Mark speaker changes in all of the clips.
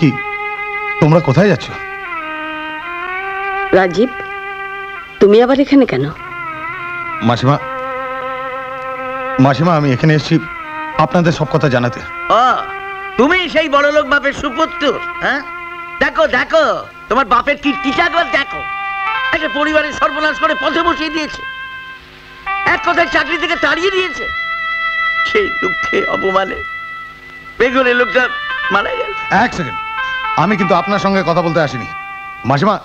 Speaker 1: কি তোমরা কোথায় যাচ্ছ?
Speaker 2: রাজীব, তুমি আবার এখানে কেন?
Speaker 1: মাসিমা, মাসিমা আমি এখানে এসেছি আপনাদের সব কথা জানাতে।
Speaker 3: তুমি সেই বড় লোক বাপের সুপুত্র? হ্যাঁ, দেখো দেখো তোমার বাপের কীর্তিটা একবার দেখো। একটা পরিবারের সর্বনাশ করে পথে বসিয়ে দিয়েছে, এক কথায় চাকরি থেকে তাড়িয়ে দিয়েছে। সেই দুঃখে অপমানে বেগুনে লোকটা মারা গেল।
Speaker 1: এক সেকেন্ড, আমি কিন্তু আপনার সঙ্গে কথা বলতে আসিনি। মাসিমা,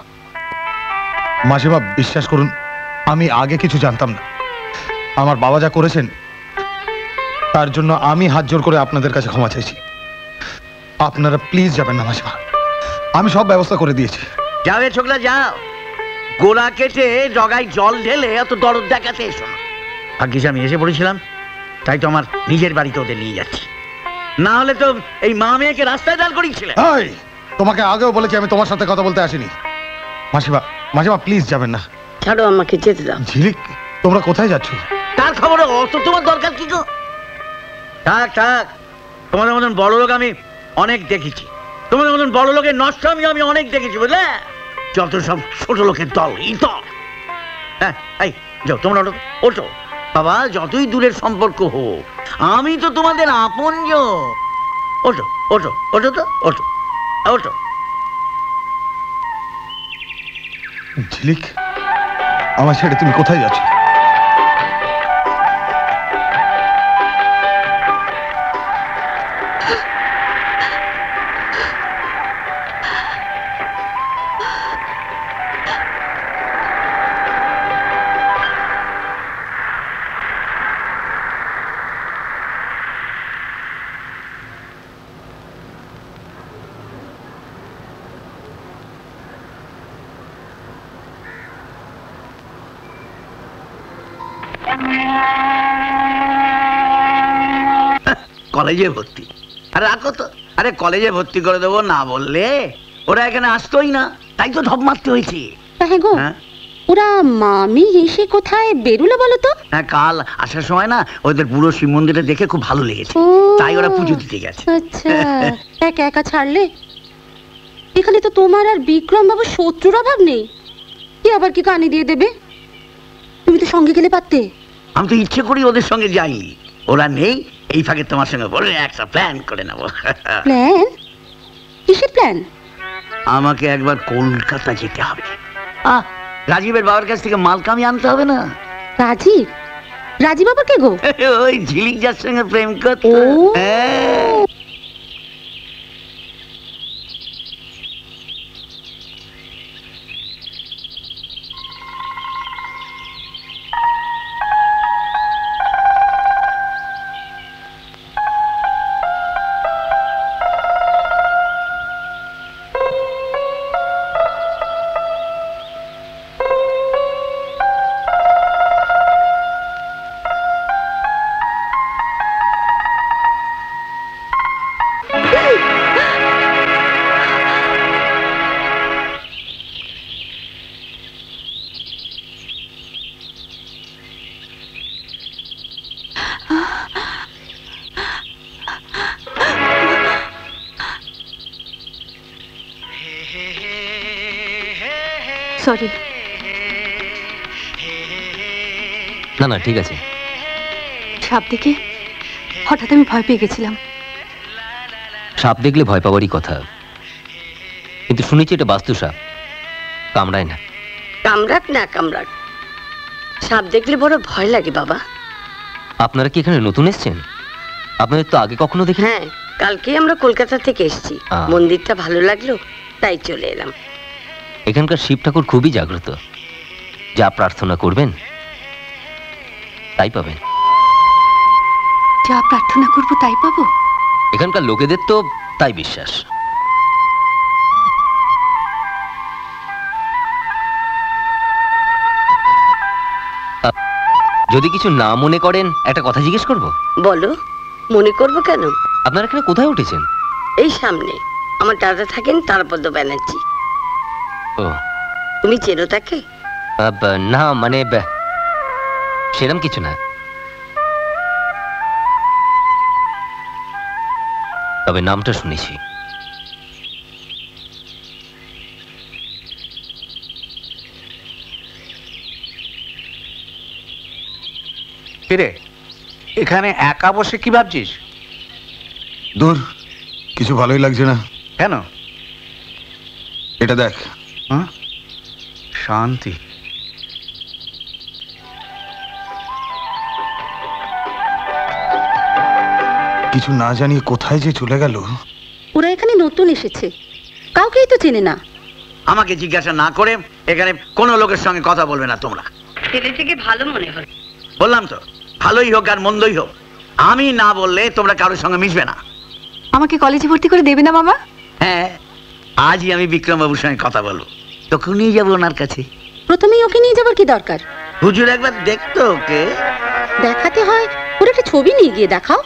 Speaker 1: মাসিমা বিশ্বাস করুন, আমি আগে কিছু জানতাম না। আমার বাবা যা করেছেন তার জন্য আমি হাত জোর করে আপনাদের কাছে ক্ষমা চাইছি। আপনারা প্লিজ যাবেন না মাসিমা, আমি সব ব্যবস্থা করে দিয়েছি।
Speaker 3: যাবে ছোকরা যাও, গোড়া কেটে জগায় জল ঢেলে অত দরদ দেখাতে এসো না। ভাগ্যিস আমি এসে পড়েছিলাম, তাই তো আমার নিজের বাড়িতে ওদের নিয়ে যাচ্ছি, না হলে তো এই মা মেয়েকে রাস্তায় দাঁড় করিয়েছিলে।
Speaker 1: তোমাকে আগেও বলেছি আমি তোমার সাথে কথা বলতে আসিনি। মাসিমা, মাসিমা প্লিজ যাবেন না।
Speaker 2: ছাড়ো, আমাকে যেতে দাও।
Speaker 1: ঝিলিক, তোমরা কোথায় যাচ্ছ?
Speaker 3: তার খবর অত তোমার দরকার কি গো? থাক থাক, তোমাদের মতন বড় লোক আমি অনেক দেখেছি, তোমাদের মতন বড় লোকের নষ্ট আমি অনেক দেখেছি, বুঝলে? যত সব ছোট লোকের দল, এই দল। হ্যাঁ, এই যাও তোমরা, ওঠো ওঠো বাবা, যতই দূরের সম্পর্ক হোক আমি তো তোমাদের আপনজন। ওঠো ওঠো ওঠো তো, ওঠো ওঠো।
Speaker 1: ঝিলিক, আমার ছেড়ে তুমি কোথায় যাচ্ছ?
Speaker 3: কলেজে ভর্তি? আরে রাখো তো, আরে কলেজে ভর্তি করে দেবো না বললে ওরা এখানে আসতোই না, তাই তো ঢপ মারতে হয়েছে।
Speaker 2: হ্যাঁ, ওরা মামি এসে কোথায় বেরুলো বলো তো?
Speaker 3: হ্যাঁ, কাল আসার সময় না ওদের পুরো শিব মন্দিরটা দেখে খুব ভালো লেগেছে, তাই ওরা পুজো দিতে গেছে।
Speaker 2: আচ্ছা, একা একা ছাড়লে? এখানে তো তোমার আর বিক্রম বাবু শত্রুর অভাব নেই, কি আবার কি কানে দিয়ে দেবে? তুমি তো সঙ্গে গেলে পারতে।
Speaker 3: আমি তো ইচ্ছে করি ওদের সঙ্গে যাইনি, ওরা নেই, এই ফাঁকে তোমার সঙ্গে বলে একটা প্ল্যান করে নেবো।
Speaker 2: প্ল্যান? কিসের প্ল্যান?
Speaker 3: আমাকে একবার কলকাতা যেতে হবে। রাজীবের বাবার কাছ থেকে মাল কামি আনতে হবে না?
Speaker 2: রাজীব? রাজীব আবার কে গো?
Speaker 3: ওই ঝিলিক যার সঙ্গে প্রেম করতো।
Speaker 2: সরি।
Speaker 4: না না, ঠিক আছে।
Speaker 2: সাপ দেখে হঠাৎ আমি ভয় পেয়ে গেছিলাম।
Speaker 4: সাপ দেখলে ভয় পাওয়ারই কথা, কিন্তু শুনেছি এটা বাস্তু সাপ, কামড়ায় না।
Speaker 2: কামড়াক না কামড়াক, সাপ দেখলে বড় ভয় লাগে বাবা।
Speaker 4: আপনারা কি এখানে নতুন এসেছেন? আপনাদের তো আগে কখনো দেখি।
Speaker 2: হ্যাঁ, কালকে আমরা কলকাতা থেকে এসেছি, মন্দিরটা ভালো লাগলো তাই চলে এলাম।
Speaker 4: এখানকার শিব ঠাকুর খুবই জাগ্রত, যা প্রার্থনা করবেন তাই পাবেন।
Speaker 2: যা প্রার্থনা করবো তাই পাবো?
Speaker 4: এখানকার লোকেদের তো তাই বিশ্বাস। যদি কিছু না মনে করেন একটা কথা জিজ্ঞেস করব?
Speaker 2: বলো। মনে করব কেন?
Speaker 4: আপনারা এখানে কোথায় উঠেছেন?
Speaker 2: এই সামনে আমার দাদা থাকেন, তারাপদ ব্যানার্জি।
Speaker 4: ও,
Speaker 2: তুমি চেনো তাকে?
Speaker 4: না, মানে সেরম কিছু না, তবে নামটা শুনেছি।
Speaker 5: কিরে, এখানে একা বসে কি ভাবছিস?
Speaker 1: দূর, কিছু ভালোই লাগছে না।
Speaker 5: কেন?
Speaker 1: এটা দেখ।
Speaker 5: হ্যাঁ, শান্তি।
Speaker 1: কিছু না জানিয়ে কোথায় যে চলে গেল।
Speaker 2: ওরা এখানে নতুন এসেছে, কাউকেই তো চেনে না।
Speaker 3: আমাকে জিজ্ঞাসা না করে এখানে কোনো লোকের সঙ্গে কথা বলবে না তোমরা।
Speaker 2: ছেলেটিকে ভালো মনে হয়।
Speaker 3: বললাম তো, ভালোই হোক আর মন্দই হোক, আমি না বললে তোমরা কারোর সঙ্গে মিশবে না।
Speaker 2: আমাকে কলেজে ভর্তি করে দেবে না মামা?
Speaker 3: হ্যাঁ, আজই আমি বিক্রমবাবুর সঙ্গে কথা বলবো, তখন নিয়ে যাবো ওনার কাছে।
Speaker 2: প্রথমেই ওকে নিয়ে যাবার কি দরকার?
Speaker 3: হুজুর একবার দেখতো ওকে।
Speaker 2: দেখাতে হয়, ওর একটা ছবি নিয়ে গিয়ে দেখাও।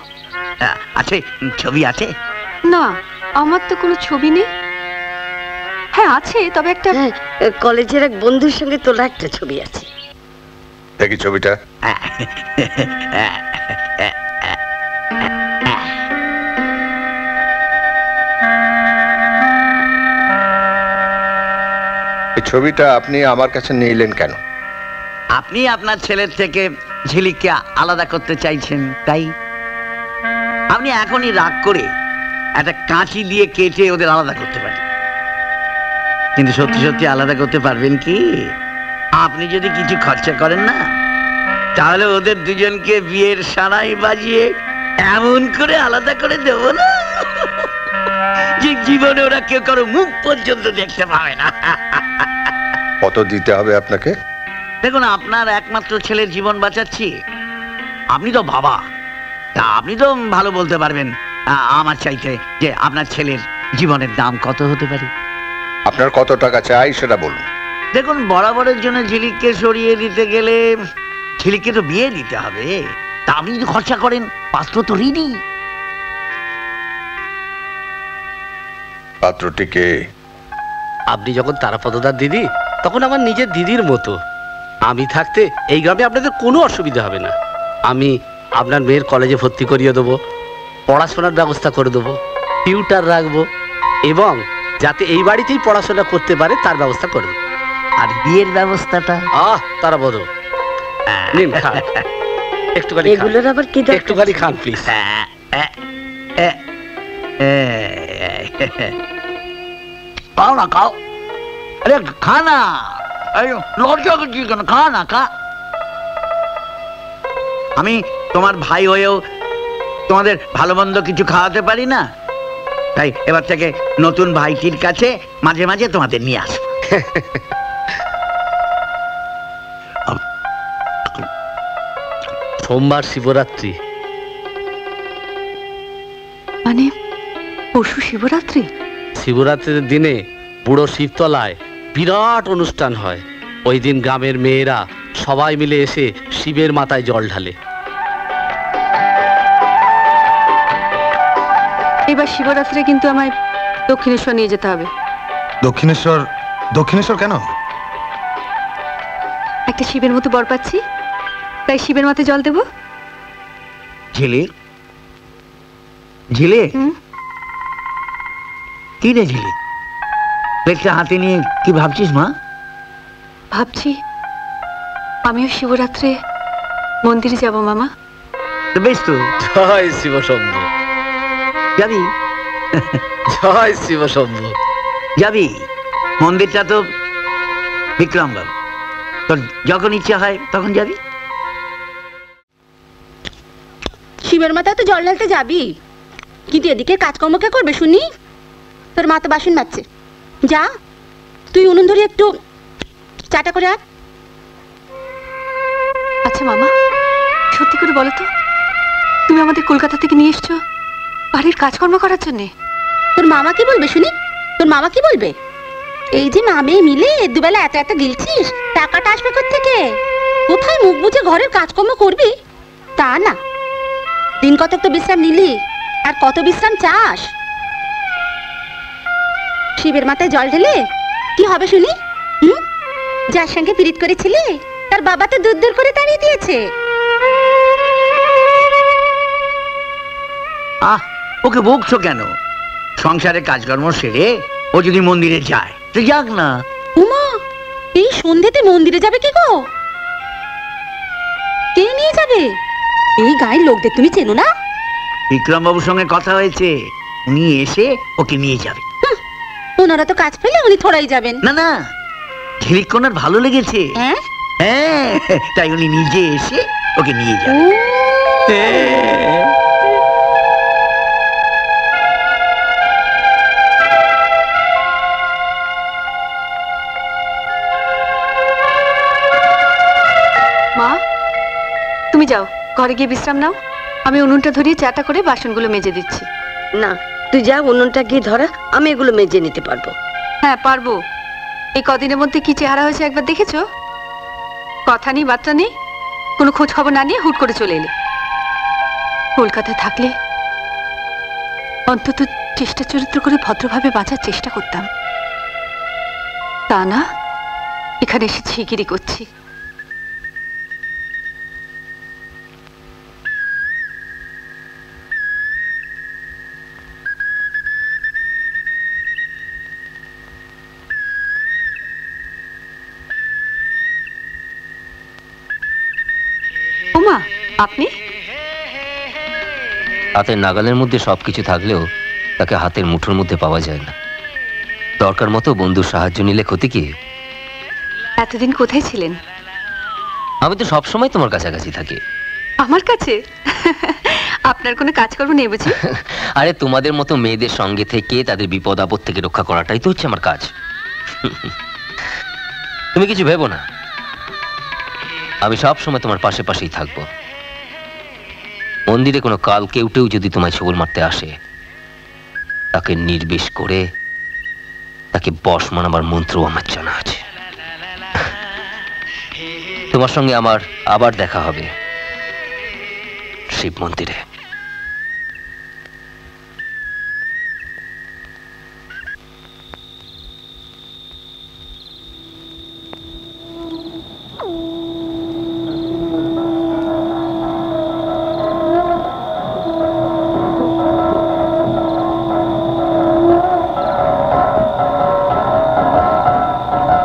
Speaker 3: আছে, ছবি আছে?
Speaker 2: না, আমার তো কোনো ছবি নেই। হ্যাঁ আছে, তবে একটা কলেজের এক বন্ধুর সঙ্গে তোলা একটা ছবি আছে।
Speaker 1: দেখি ছবিটা।
Speaker 6: এই ছবিটা আপনি আমার কাছে নিলেন কেন?
Speaker 3: আপনি আপনার ছেলের থেকে ঝিলিককে আলাদা করতে চাইছেন, তাই আপনি এখনই রাগ করে একটা কাঁচি দিয়ে কেটে ওদের আলাদা করতে পারেন, কিন্তু সত্যি সত্যি আলাদা করতে পারবেন কি? আপনি যদি কিছু খরচা করেন না, তাহলে ওদের দুজনকে বিয়ের সানাই বাজিয়ে এমন করে আলাদা করে দেব না যে জীবনে ওরা কেউ কারো মুখ পর্যন্ত দেখতে পাবে না।
Speaker 6: কত দিতে হবে আপনাকে?
Speaker 3: দেখুন, আপনার একমাত্র ছেলের জীবন বাঁচাচ্ছি, আপনি তো বাবা, তা আপনি তো ভালো বলতে পারবেন আমার চাইতে যে আপনার ছেলের জীবনের দাম কত হতে পারে।
Speaker 6: আপনার কত টাকা চাই সেটা বলুন।
Speaker 3: দেখুন, বরাবরের জন্য ঝিলিককে সরিয়ে দিতে গেলে ঝিলিককে তো বিয়ে দিতে হবে, তা আপনি যদি খরচা করেন, পাত্র তো রেডি।
Speaker 6: পাত্রটিকে?
Speaker 5: আপনি যখন তারাপদদার দিদি, তখন আমার নিজের দিদির মতো। আমি থাকতে এই গ্রামে আপনাদের কোনো অসুবিধা হবে না। আমি আপনার মেয়ের কলেজে ভর্তি করিয়ে দেবো, পড়াশোনার ব্যবস্থা করে দেবো, টিউটার রাখবো, এবং যাতে এই বাড়িতেই পড়াশোনা করতে পারে তার ব্যবস্থা করবো।
Speaker 3: আর বিয়ের ব্যবস্থাটা?
Speaker 5: তারাপদ, নিন খান, একটুখানি
Speaker 2: এগুলোর আবার কি?
Speaker 5: একটুখানি খান প্লিজ।
Speaker 3: খাও না, খাও। আরে খা না, লজ্জা করছিস কেন? খা না, খা। আমি তোমার ভাই হয়েও তোমাদের ভালো মন্দ কিছু খাওয়াতে পারি না, তাই এবার থেকে নতুন ভাইটির কাছে মাঝে মাঝে তোমাদের নিয়ে আসবো।
Speaker 5: সোমবার শিবরাত্রি।
Speaker 2: মানে পরশু শিবরাত্রি?
Speaker 5: শিবরাত্রির দিনে বুড়ো শিবতলায় বিরাট অনুষ্ঠান হয়। ওই দিন গ্রামের মেয়েরা সবাই মিলে এসে শিবের মাথায় জল ঢালে।
Speaker 2: এবার শিবরাত্রি কিন্তু আমায় দক্ষিণেশ্বর নিয়ে যেতে হবে।
Speaker 1: দক্ষিণেশ্বর? দক্ষিণেশ্বর কেন?
Speaker 2: একটা শিবের মতো বর পাচ্ছি, তাই শিবের মাথায় জল দেব।
Speaker 3: ঝিলি, ঝিলি, কি রে ঝিলি, প্লেটটা হাতে নিয়ে কি ভাবছিস মা?
Speaker 2: ভাবছি আমিও শিবরাত্রে মন্দিরে যাব মামা।
Speaker 3: তো বেশ, তো
Speaker 5: জয় শিব শম্ভু,
Speaker 3: যাবি?
Speaker 5: জয় শিব শম্ভু।
Speaker 3: যাবি? মন্দিরটা তো বিক্রম বাবু, তোর যখন ইচ্ছা হয় তখন যাবি।
Speaker 2: শিবের মাথায় তো জল ঢালতে যাবি, কিন্তু এদিকে কাজকর্ম কে করবে শুনি? তোর মা তো বাসন মাজছে, যা তুই উনুন ধরে একটু চাটা করে আয়। আচ্ছা মামা, সত্যি করে বলো তো, তুমি আমাদের কলকাতা থেকে নিয়ে এসছো বাড়ির কাজকর্ম করার জন্যে? তোর মামা কি বলবে শুনি? তোর মামা কি বলবে? এই যে মা মেয়ে মিলে দুবেলা এত এত গিলছিস, টাকাটা আসবে কোত্থেকে? কোথায় মুখ বুঝে ঘরের কাজকর্ম করবি? তা না, দিন কতক তো বিশ্রাম নিলি, আর কত বিশ্রাম চাস? শিবের মাথায় জল ঢেলে কি হবে শুনি? যার সঙ্গে পীড়িত করেছিলে তার বাবা তো দূর দূর করে তাড়িয়ে দিয়েছে।
Speaker 3: ওকে বকছো কেন? সংসারে কাজকর্ম সেরে ও যদি মন্দিরে যায় তো যাক না।
Speaker 2: উমা, এই সন্ধ্যেতে মন্দিরে যাবে কি গো? কে নিয়ে যাবে? এই গায়ের লোকদের তুমি চেনো না?
Speaker 3: বিক্রম বাবুর সঙ্গে কথা হয়েছে, উনি এসে ওকে নিয়ে যাবে।
Speaker 2: ওনারা তো কাজ পেলে উনি থোড়াই যাবেন।
Speaker 3: না না, ঝিলিকোনার ভালো লেগেছে।
Speaker 2: হ্যাঁ,
Speaker 3: হ্যাঁ, তাই উনি নিজে এসে ওকে নিয়ে যাবে।
Speaker 2: মা তুমি যাও, ঘরে গিয়ে বিশ্রাম নাও। আমি উনুনটা ধরিয়ে চাটা করে বাসনগুলো মেজে দিচ্ছি।
Speaker 7: না, তুই যা, উনুনটা গিয়ে ধরা, আমি এগুলো মেজে নিতে পারবো।
Speaker 2: হ্যাঁ পারবো। এই কদিনের মধ্যে কি চেহারা হয়েছে একবার দেখেছো? কথা নেই, বার্তা নেই, কোনো খোঁজ খবর না নিয়ে হুট করে চলে এলে। কলকাতায় থাকলে অন্তত চেষ্টা চরিত্র করে ভদ্রভাবে বাঁচার চেষ্টা করতাম, তা না এখানে এসে ছিগিরি করছি। ওমা, আপনি?
Speaker 4: হাতের নাগালের মধ্যে সবকিছু থাকলেও তাকে হাতের মুঠোর মধ্যে পাওয়া যায় না। দরকার মতো বন্ধুর সাহায্য নিলে ক্ষতি কি?
Speaker 2: এতদিন কোথায় ছিলেন?
Speaker 4: আমি তো সবসময় তোমার কাছাকাছি থাকি।
Speaker 2: আমার কাছে? আপনার কোনো কাজকর্ম নেই বুঝি?
Speaker 4: আরে তোমাদের মতো মেয়েদের সঙ্গে থেকে তাদের বিপদ আপদ থেকে রক্ষা করাটাই তো হচ্ছে আমার কাজ। তুমি কিছু ভেবো না, আমি সব সময় তোমার পাশে পাশেই থাকবো। মন্দিরে কোনো কাল কেউটেও যদি তোমায় ছবল মারতে আসে, তাকে নির্বিষ করে তাকে বশ মানাবার মন্ত্র আমার জানা আছে। তোমার সঙ্গে আমার আবার দেখা হবে শিব মন্দিরে।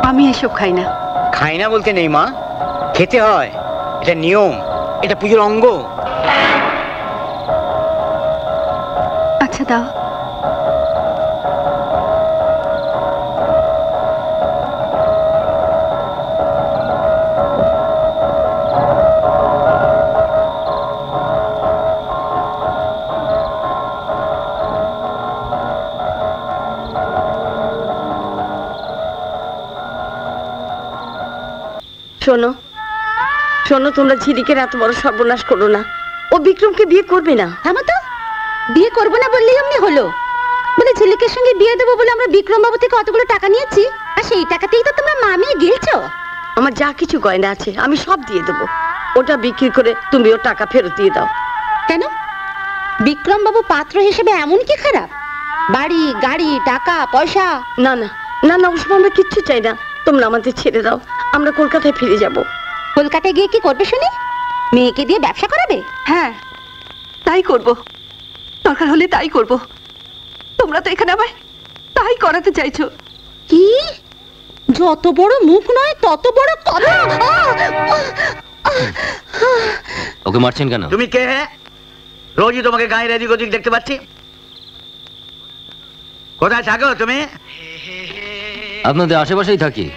Speaker 2: আমি এসব খাই না।
Speaker 8: খাই না বলতে নেই মা, খেতে হয়, এটা নিয়ম, এটা পুজোর অঙ্গ।
Speaker 2: আচ্ছা দাও।
Speaker 7: শোনো শোনো, তোমরা ঝিলিকের এত বড় সর্বনাশ করো না। ও বিক্রমকে বিয়ে করবে না।
Speaker 2: হ্যাঁ তো বিয়ে করবো না বললেই এমনি হলো? বলে ঝিলিকের সঙ্গে বিয়ে দেবো বলে আমরা বিক্রম বাবু থেকে কতগুলো টাকা নিয়েছি, আর সেই টাকাতেই তো তোমরা মামিয়ে গেলছো।
Speaker 7: আমার যা কিছু গয়না আছে আমি সব দিয়ে দেবো, ওটা বিক্রি করে তুমি ওর টাকা ফেরত দিয়ে দাও।
Speaker 2: কেন? বিক্রম বাবু পাত্র হিসেবে এমন কি খারাপ? বাড়ি গাড়ি টাকা পয়সা?
Speaker 7: না না না না, ওসব আমরা কিচ্ছু চাই না, তোমরা আমাদের ছেড়ে দাও, আমরা কলকাতায় ফিরে যাব।
Speaker 2: কলকাতায় গিয়ে কি করবে শুনি? মেয়েকে দিয়ে ব্যবসা করাবে? হ্যাঁ তাই করব, দরকার হলে তাই করব। তোমরা তো এখানে আমায় তাই করাতে চাইছো। কি? যত বড় মুখ নয় তত বড় কথা।
Speaker 4: ওকে মারছেন কেন?
Speaker 3: তুমি কে? হ্যাঁ, রোজই তোমাকে গায়ের এদিক ওদিক দেখতে পাচ্ছি। কোথায় থাকো তুমি?
Speaker 4: আপনাদের আশেপাশেই থাকি,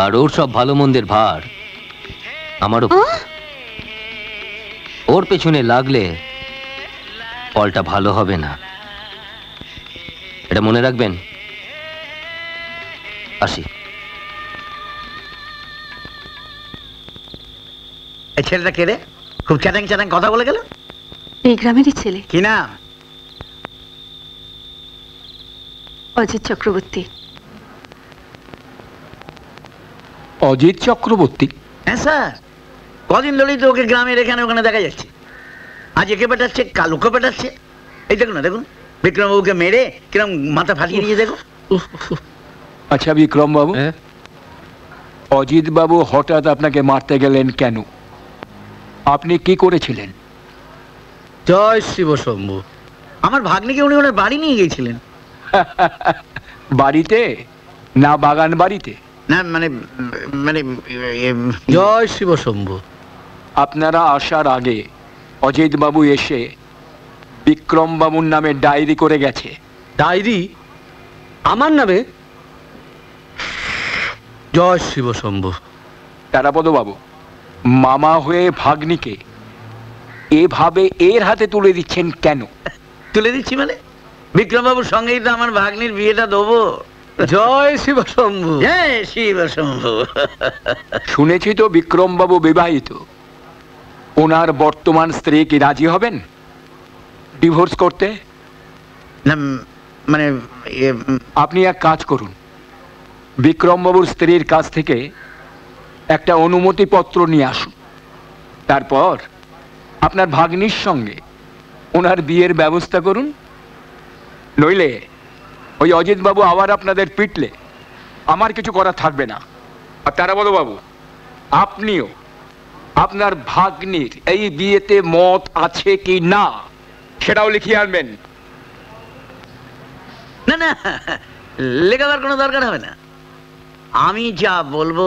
Speaker 4: আর ওর সব ভালো মন্দের ভার আমার উপর। ওর পেছনে লাগলে ফলটা ভালো হবে না, এটা মনে রাখবেন। আসি।
Speaker 3: এই ছেলেটা কে রে? খুব চ্যাটাং চ্যাটাং কথা বলে গেল।
Speaker 2: এই গ্রামেরই ছেলে,
Speaker 3: কি নাম?
Speaker 2: অজিত চক্রবর্তী।
Speaker 8: অজিত চক্রবর্তী?
Speaker 3: হ্যাঁ স্যার, কদিন ধরেই তো ওকে গ্রামের এখানে ওখানে দেখা যাচ্ছে। আজ একে পেটাচ্ছে, কাল ওকে পেটাচ্ছে। এই দেখুন না, দেখুন বিক্রমবাবুকে মেরে কিরম মাথা ফাটিয়ে নিয়ে দেখো।
Speaker 9: আচ্ছা বিক্রম বাবু, অজিত বাবু হঠাৎ আপনাকে মারতে গেলেন কেন? আপনি কি করেছিলেন?
Speaker 5: জয় শিব শম্ভু।
Speaker 3: আমার ভাগ্নিকে উনি ওনার বাড়ি নিয়ে গিয়েছিলেন।
Speaker 9: বাড়িতে না বাগান বাড়িতে?
Speaker 3: না মানে মানে
Speaker 5: জয় শিব শম্ভু।
Speaker 9: আপনারা আসার আগে অজিত বাবু এসে বিক্রম বাবুর নামে ডায়েরি করে গেছে।
Speaker 5: ডায়েরি আমার নামে? জয় শিব শম্ভু।
Speaker 9: তারাপদ বাবু, মামা হয়ে ভাগ্নিকে এভাবে এর হাতে তুলে দিচ্ছেন কেন?
Speaker 3: তুলে দিচ্ছি মানে বিক্রমবাবুর সঙ্গেই তো আমার ভাগ্নির বিয়েটা দেবো।
Speaker 5: জয় শিব শম্ভু।
Speaker 3: জয় শিব শম্ভু।
Speaker 9: শুনেছি তো বিক্রম বাবু বিবাহিত। ওনার বর্তমান স্ত্রী কি রাজি হবেন ডিভোর্স করতে?
Speaker 3: না মানে
Speaker 9: আপনি এক কাজ করুন, বিক্রম বাবুর স্ত্রীর কাছ থেকে একটা অনুমতি পত্র নিয়ে আসুন। তারপর আপনার ভাগ্নির সঙ্গে ওনার বিয়ের ব্যবস্থা করুন। নইলে ওই অজিত বাবু আবার আপনাদের পিটলে আমার কিছু করার থাকবে না। আর তারাপদ বাবু, আপনিও আপনার ভাগ্নির এই বিয়েতে মত আছে কি না সেটাও লিখিয়ে আনবেন।
Speaker 3: না না, লেখাবার কোনো দরকার হবে না। আমি যা বলবো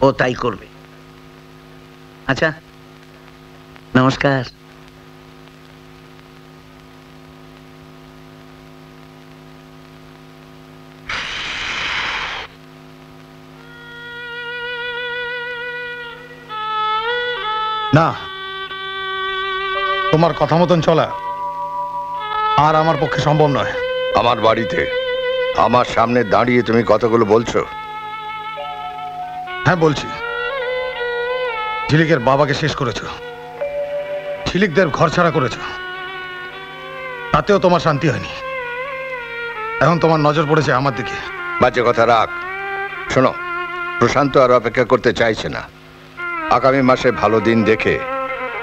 Speaker 3: ও তাই করবে। আচ্ছা, নমস্কার।
Speaker 1: না, তোমার কথা মতন চলা আর আমার পক্ষে সম্ভব নয়।
Speaker 6: আমার বাড়িতে আমার সামনে দাঁড়িয়ে তুমি কতগুলো বলছো?
Speaker 1: হ্যাঁ বলছি, ঝিলিকের বাবাকে শেষ করেছো, ঝিলিকদের ঘর ছাড়া করেছো, তাতেও তোমার শান্তি হয়নি। এখন তোমার নজর পড়েছে আমার দিকে।
Speaker 6: বাজে কথা রাখ। শোনো, প্রশান্ত আর অপেক্ষা করতে চাইছে না। আগামী মাসে ভালো দিন দেখে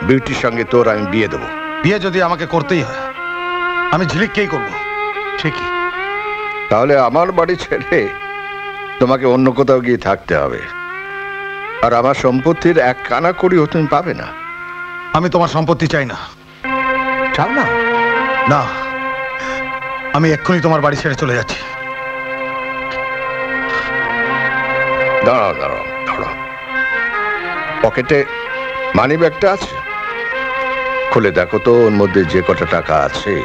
Speaker 6: বিউটির সঙ্গে তোর আমি বিয়ে দেবো।
Speaker 1: বিয়ে যদি আমাকে করতেই হয়, আমি ঝিলিককেই করবো। সে কি?
Speaker 6: তাহলে আমার বাড়ি ছেড়ে তোমাকে অন্য কোথাও গিয়ে থাকতে হবে। আর আমার সম্পত্তির এক কানা করিও তুমি পাবে না।
Speaker 1: আমি তোমার সম্পত্তি চাই না।
Speaker 6: চাও না?
Speaker 1: না, আমি এক্ষুনি তোমার বাড়ি ছেড়ে চলে যাচ্ছি।
Speaker 6: দাঁড়াও দাঁড়াও দাঁড়াও, পকেটে মানি ব্যাগটা আছে? খুলে দেখো তো, ওর মধ্যে যে কটা টাকা আছে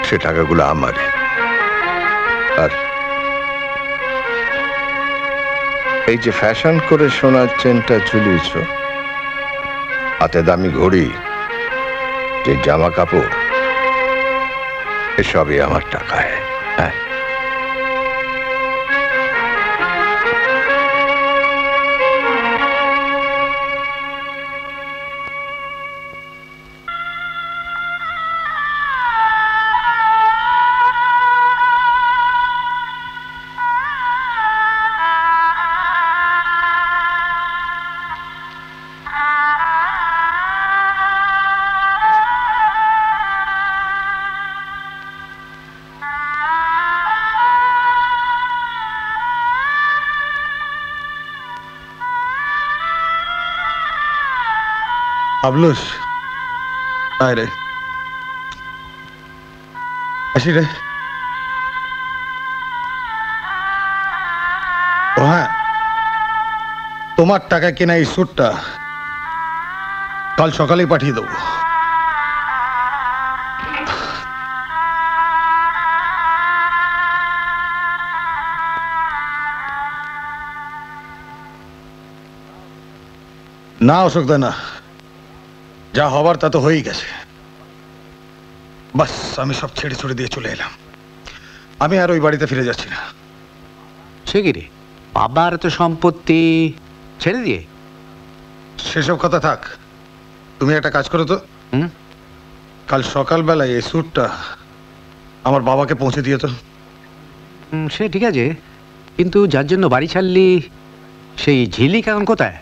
Speaker 6: সে টাকাগুলো আমারই। আর এই যে ফ্যাশন করে সোনার চেনটা ঝুলিয়েছ, হাতে দামি ঘড়ি, যে জামা কাপড়, এসবই আমার টাকায়। হ্যাঁ,
Speaker 1: আবলুস, আয় রে, আসি রে। ও হ্যাঁ, তোমার টাকা কেনা এই স্যুটটা কাল সকালেই পাঠিয়ে দেবো। না অশোক দা, না, যা হবার তা তো হয়েই গেছে। বাস, আমি সব ছেড়ে ছুড়ে দিয়ে চলে এলাম। আমি আর ওই বাড়িতে ফিরে যাচ্ছি না।
Speaker 5: সে কি রে, বাবার তো সম্পত্তি ছেড়ে দিয়ে?
Speaker 1: সেসব কথা থাক, তুমি একটা কাজ করো তো। কাল সকালবেলায় এই স্যুটটা আমার বাবাকে পৌঁছে দিয়ে তো।
Speaker 5: সে ঠিক আছে, কিন্তু যার জন্য বাড়ি ছাড়লি সেই ঝিলিক এখন কোথায়?